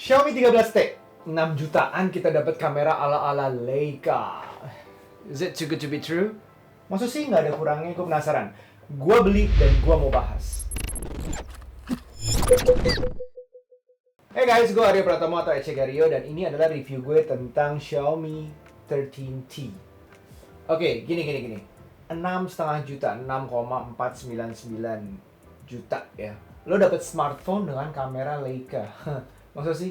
Xiaomi 13T, 6 jutaan kita dapat kamera ala-ala Leica. Is it too good to be true? Maksud sih nggak ada kurangnya, gue penasaran. Gue beli dan gue mau bahas. Hey guys, gue Aryo Pratomo atau Ecegario dan ini adalah review gue tentang Xiaomi 13T. Oke, gini. 6,5 juta, 6,499 juta ya. Lo dapet smartphone dengan kamera Leica. Maksud sih?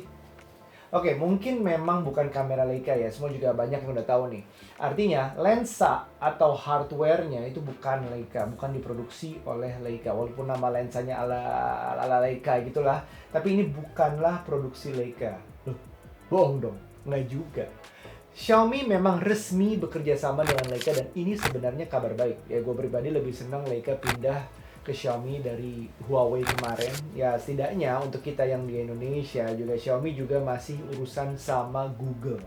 Oke, mungkin memang bukan kamera Leica ya, semua juga banyak yang udah tahu nih. Artinya, lensa atau hardware-nya itu bukan Leica, bukan diproduksi oleh Leica. Walaupun nama lensanya ala Leica gitulah, tapi ini bukanlah produksi Leica. Loh, bohong dong, nggak juga. Xiaomi memang resmi bekerja sama dengan Leica dan ini sebenarnya kabar baik. Ya, gue pribadi lebih senang Leica pindah ke Xiaomi dari Huawei kemarin. Ya setidaknya untuk kita yang di Indonesia juga Xiaomi juga masih urusan sama Google.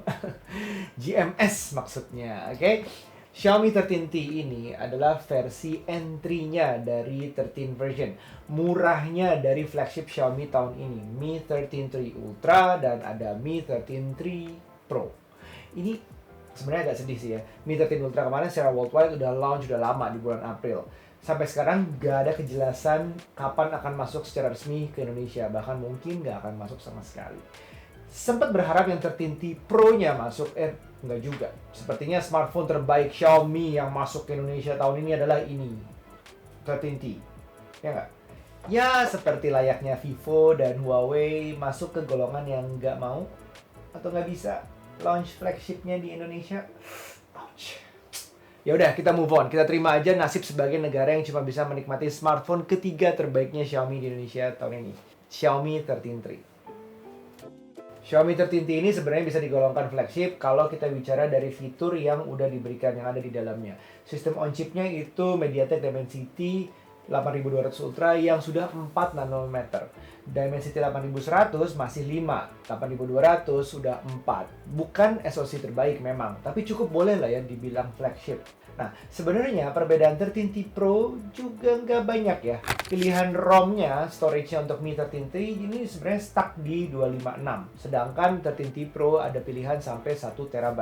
GMS maksudnya, oke? Xiaomi 13T ini adalah versi entry-nya dari 13 version. Murahnya dari flagship Xiaomi tahun ini, Mi 13 III Ultra dan ada Mi 13 III Pro. Ini sebenarnya agak sedih sih ya. Mi 13 Ultra kemarin secara worldwide udah launch udah lama di bulan April. Sampai sekarang gak ada kejelasan kapan akan masuk secara resmi ke Indonesia. Bahkan mungkin gak akan masuk sama sekali. Sempat berharap yang 13T Pro-nya masuk, nggak juga. Sepertinya smartphone terbaik Xiaomi yang masuk ke Indonesia tahun ini adalah ini, 13T. Ya nggak? Ya seperti layaknya Vivo dan Huawei masuk ke golongan yang nggak mau atau nggak bisa launch flagship-nya di Indonesia. Ouch. Ya udah, kita move on. Kita terima aja nasib sebagai negara yang cuma bisa menikmati smartphone ketiga terbaiknya Xiaomi di Indonesia tahun ini. Xiaomi 13 III. Xiaomi 13T ini sebenarnya bisa digolongkan flagship kalau kita bicara dari fitur yang udah diberikan, yang ada di dalamnya. Sistem on chip-nya itu MediaTek Dimensity 8200 Ultra yang sudah 4 nanometer. Dimensity 8100 masih 5, 8200 sudah 4. Bukan SoC terbaik memang, tapi cukup boleh lah ya dibilang flagship. Nah, sebenarnya perbedaan 13T Pro juga nggak banyak ya. Pilihan ROM-nya, storage-nya untuk Mi 13T ini sebenarnya stuck di 256. Sedangkan 13T Pro ada pilihan sampai 1 TB.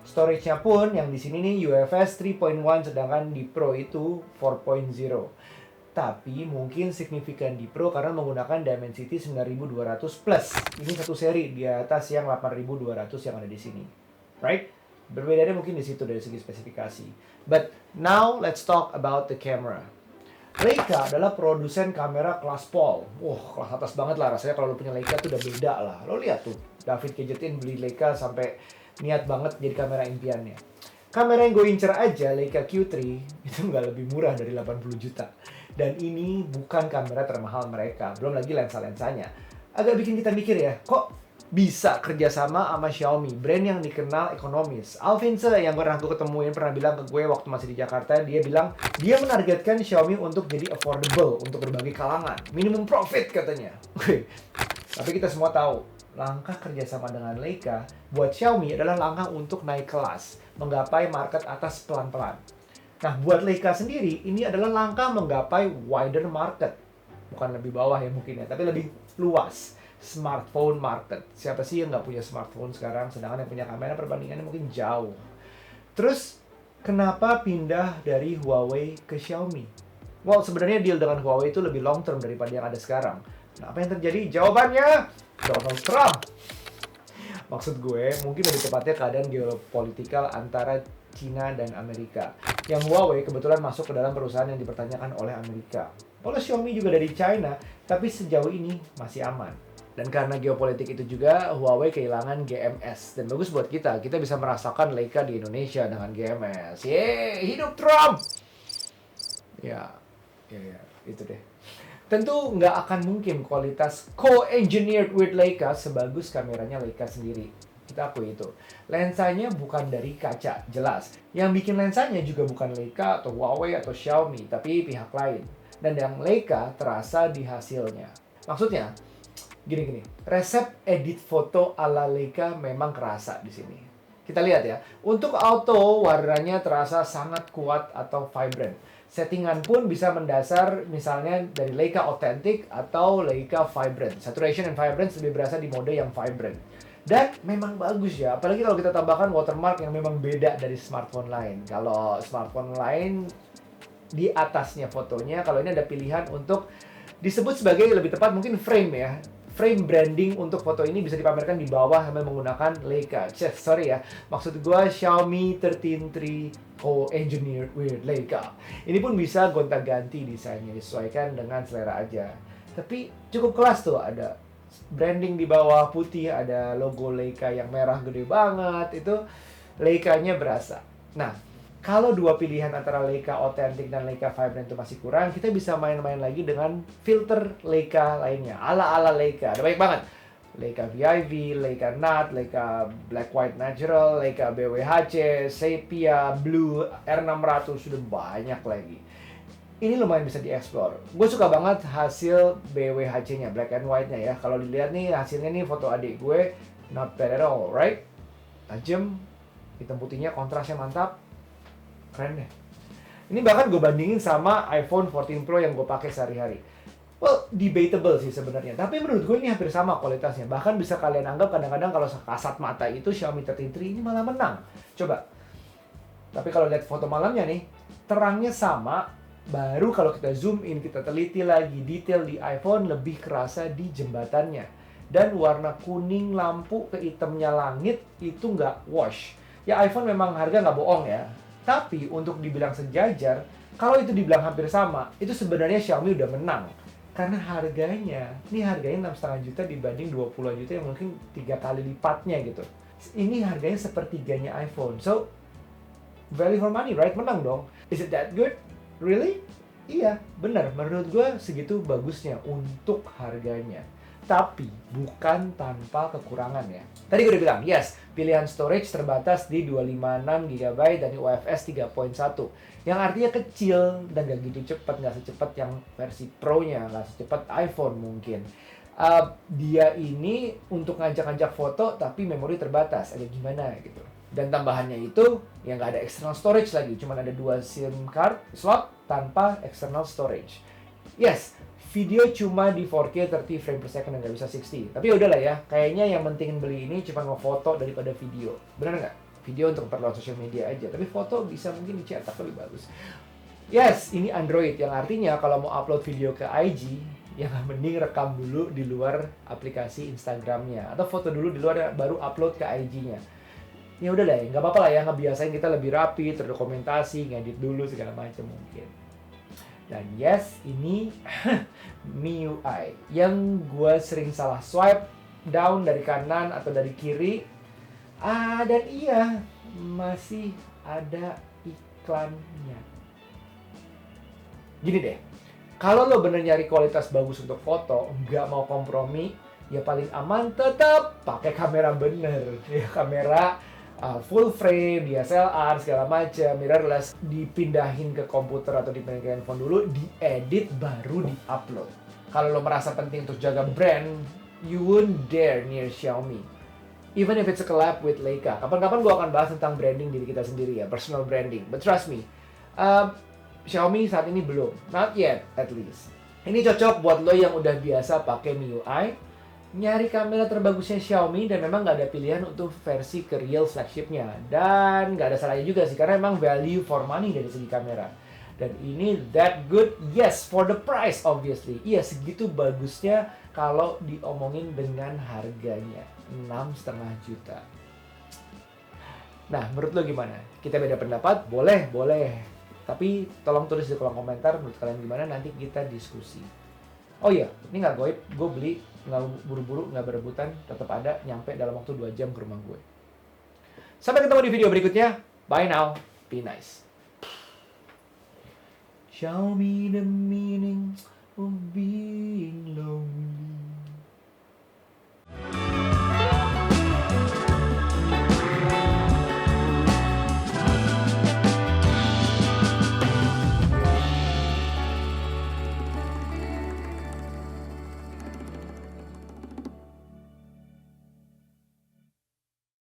Storage-nya pun yang di sini nih UFS 3.1 sedangkan di Pro itu 4.0. Tapi mungkin signifikan di Pro karena menggunakan Dimensity 9200 plus. Ini satu seri di atas yang 8200 yang ada di sini. Right? Berbedanya mungkin di situ dari segi spesifikasi. But now let's talk about the camera. Leica adalah produsen kamera kelas Pol. Kelas atas banget lah rasanya kalau lo punya Leica tuh udah beda lah. Lo lihat tuh, David Gadgetin beli Leica sampai niat banget jadi kamera impiannya. Kamera yang gue incer aja, Leica Q3, itu nggak lebih murah dari 80 juta. Dan ini bukan kamera termahal mereka, belum lagi lensa-lensanya. Agak bikin kita mikir ya, kok bisa kerjasama sama Xiaomi, brand yang dikenal ekonomis. Alvin Se yang pernah aku ketemuin pernah bilang ke gue waktu masih di Jakarta, dia bilang dia menargetkan Xiaomi untuk jadi affordable untuk berbagai kalangan, minimum profit katanya. Tapi kita semua tahu, langkah kerjasama dengan Leica buat Xiaomi adalah langkah untuk naik kelas, menggapai market atas pelan-pelan. Nah, buat Leica sendiri, ini adalah langkah menggapai wider market. Bukan lebih bawah ya mungkin ya, tapi lebih luas. Smartphone market. Siapa sih yang nggak punya smartphone sekarang, sedangkan yang punya kamera perbandingannya mungkin jauh. Terus, kenapa pindah dari Huawei ke Xiaomi? Well, sebenarnya deal dengan Huawei itu lebih long term daripada yang ada sekarang. Nah, apa yang terjadi? Jawabannya, Donald Trump. Maksud gue, mungkin lebih tepatnya keadaan geopolitikal antara Cina dan Amerika. Yang Huawei kebetulan masuk ke dalam perusahaan yang dipertanyakan oleh Amerika. Kalau Xiaomi juga dari China, tapi sejauh ini masih aman. Dan karena geopolitik itu juga, Huawei kehilangan GMS. Dan bagus buat kita bisa merasakan Leica di Indonesia dengan GMS. Yeay, hidup Trump! Ya, itu deh. Tentu nggak akan mungkin kualitas co-engineered with Leica sebagus kameranya Leica sendiri. Kita akui itu. Lensanya bukan dari kaca, jelas. Yang bikin lensanya juga bukan Leica atau Huawei atau Xiaomi, tapi pihak lain. Dan yang Leica terasa di hasilnya. Maksudnya, gini. Resep edit foto ala Leica memang kerasa di sini. Kita lihat ya. Untuk auto, warnanya terasa sangat kuat atau vibrant. Settingan pun bisa mendasar misalnya dari Leica Authentic atau Leica Vibrant. Saturation and Vibrance lebih berasa di mode yang vibrant. Dan memang bagus ya, apalagi kalau kita tambahkan watermark yang memang beda dari smartphone lain. Kalau smartphone lain di atasnya fotonya, kalau ini ada pilihan untuk disebut sebagai lebih tepat mungkin frame ya. Frame branding untuk foto ini bisa dipamerkan di bawah sambil menggunakan Leica. Sorry ya, maksud gue Xiaomi 13 III co-engineered with Leica. Ini pun bisa gonta-ganti desainnya, disesuaikan dengan selera aja. Tapi cukup kelas tuh, ada branding di bawah putih, ada logo Leica yang merah gede banget, itu Leica-nya berasa. Nah, kalau dua pilihan antara Leica Authentic dan Leica Vibrant itu masih kurang, kita bisa main-main lagi dengan filter Leica lainnya. Ala-ala Leica, ada banyak banget. Leica VIV, Leica Nat, Leica Black White Natural, Leica BWHC, Sepia, Blue, R600, sudah banyak lagi. Ini lumayan bisa dieksplor. Gue suka banget hasil BWHC-nya, Black and White-nya ya. Kalau dilihat nih, hasilnya nih foto adik gue, not bad at all, right? Tajam, hitam putihnya, kontrasnya mantap. Keren deh. Ini bahkan gue bandingin sama iPhone 14 Pro yang gue pakai sehari-hari. Well, debatable sih sebenarnya. Tapi menurut gue ini hampir sama kualitasnya. Bahkan bisa kalian anggap kadang-kadang kalau kasat mata itu Xiaomi 13 III ini malah menang. Coba. Tapi kalau lihat foto malamnya nih, terangnya sama. Baru kalau kita zoom in, kita teliti lagi detail di iPhone lebih kerasa di jembatannya. Dan warna kuning lampu ke hitamnya langit itu nggak wash. Ya iPhone memang harga nggak bohong ya. Tapi untuk dibilang sejajar, kalau itu dibilang hampir sama, itu sebenarnya Xiaomi udah menang. Karena harganya, ini harganya 6,5 juta dibanding 20 juta yang mungkin 3 kali lipatnya gitu. Ini harganya sepertiganya iPhone. So, value for money, right? Menang dong. Is it that good? Really? Iya, benar. Menurut gue segitu bagusnya untuk harganya. Tapi bukan tanpa kekurangan ya. Tadi gue udah bilang, yes, pilihan storage terbatas di 256 GB dan UFS 3.1. Yang artinya kecil dan gak gitu cepat, gak secepat yang versi Pro-nya, gak secepat iPhone mungkin. Dia ini untuk ngajak-ngajak foto tapi memori terbatas, ada gimana gitu. Dan tambahannya itu, yang gak ada external storage lagi, cuma ada 2 SIM card slot tanpa external storage. Yes, video cuma di 4K 30 frame per second dan nggak bisa 60. Tapi udahlah ya, kayaknya yang penting beli ini cuma mau foto daripada video. Bener nggak? Video untuk keperluan sosial media aja, tapi foto bisa mungkin dicetak lebih bagus. Yes, ini Android, yang artinya kalau mau upload video ke IG, yang mending rekam dulu di luar aplikasi Instagramnya. Atau foto dulu di luar, baru upload ke IG-nya. Ya udah deh, nggak apa-apa lah ya, ngebiasain kita lebih rapi, terdokumentasi, ngedit dulu segala macam mungkin. Dan yes, ini MIUI yang gue sering salah swipe down dari kanan atau dari kiri. Dan iya, masih ada iklannya. Gini deh, kalau lo bener nyari kualitas bagus untuk foto, nggak mau kompromi, ya paling aman tetap pakai kamera bener. Ya, kamera full frame, DSLR, segala macam, mirrorless, dipindahin ke komputer atau dipindahin ke handphone dulu, diedit, baru di-upload. Kalau lo merasa penting untuk jaga brand, you wouldn't dare near Xiaomi. Even if it's a collab with Leica. Kapan-kapan gue akan bahas tentang branding diri kita sendiri ya, personal branding. But trust me, Xiaomi saat ini belum. Not yet, at least. Ini cocok buat lo yang udah biasa pakai MIUI, nyari kamera terbagusnya Xiaomi, dan memang nggak ada pilihan untuk versi ke real flagshipnya. Dan nggak ada salahnya juga sih, karena memang value for money dari segi kamera. Dan ini that good, yes, for the price obviously. Iya, segitu bagusnya kalau diomongin dengan harganya. 6,5 juta. Nah, menurut lo gimana? Kita beda pendapat? Boleh, boleh. Tapi tolong tulis di kolom komentar menurut kalian gimana, nanti kita diskusi. Oh iya, ini nggak goib, gue beli, nggak buru-buru, nggak berebutan, tetap ada, nyampe dalam waktu 2 jam ke rumah gue. Sampai ketemu di video berikutnya. Bye now, be nice. Show me the meaning of being